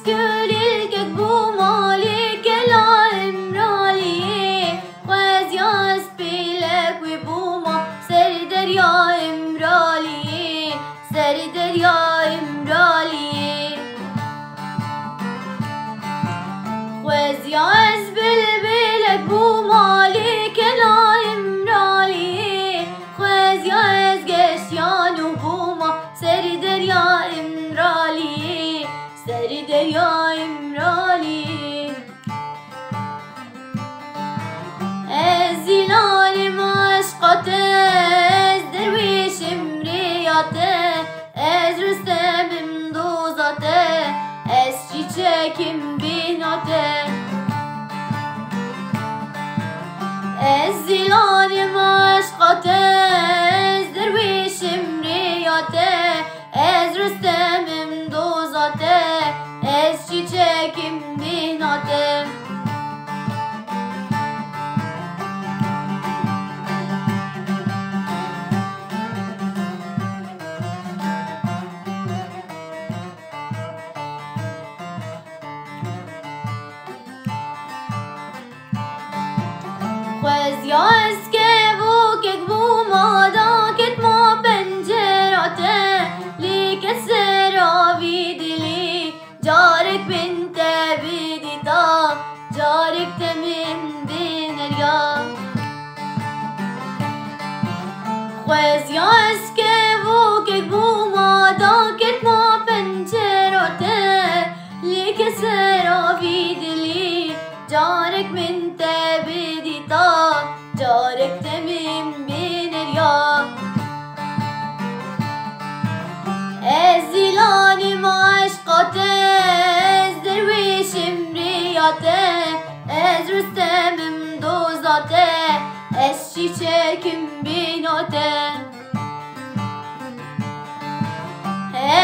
كل الكذب مالك لا امرالي خوازياس بلك وبوما سردر يا امرالي سردر يا امرالي خوازياس بلبلك بومالك لا امرالي خوازياس قشيان وبوما سردر يا امرالي سردر يا امرالي الزلال مشقته از درويش امرياته از رستم مدوزاته از çiçekim binate از زلال مشقته از درويش امرياته از رستم مدوزاته از çiçekim binate خوازياس كبو ككبو مادا كتما بنجراته ليك السراوي دلي جارك بنت بديتا جارك تمن بنريا خوازياس كبو ككبو مادا كتما بنجراته ليك السراوي دلي جارك بنت بديتا جارك تمن بنريا الزلال معشقته از درويش امرياته از رستم مدوزاته از çiçekim binate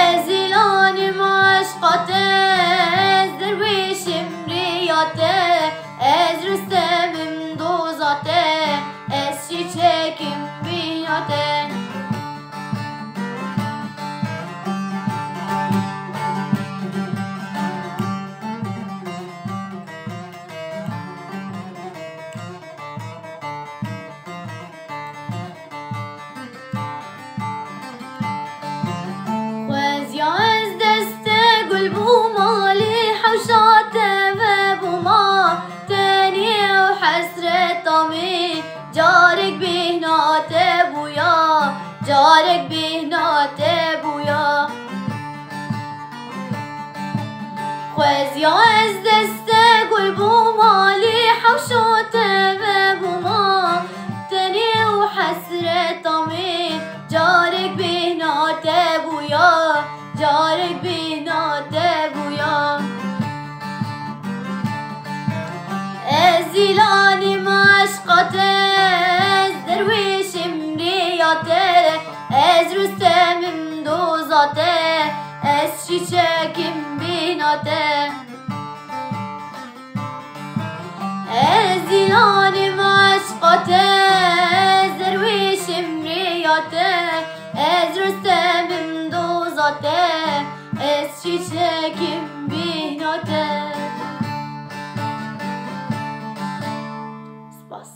الزلال معشقته از درويش امرياته از رستم مدوزاته از çiçekim binate خوازياس دست گل بومالي حوشاته و بوما تاني وحسرة طمي جارك بهناته بويا جارك بهناته بويا خوازياس دست گل بومالي حوشاته و بوما تاني وحسرة طمي جارك بهناته بويا جارك بهناته بويا الزلال مشقته از درويش امرياته از رستم مدوزاته از çiçekim binate الزلال مشقته از درويش امرياته از رستم مدوزاته از çiçekim binate. Spas.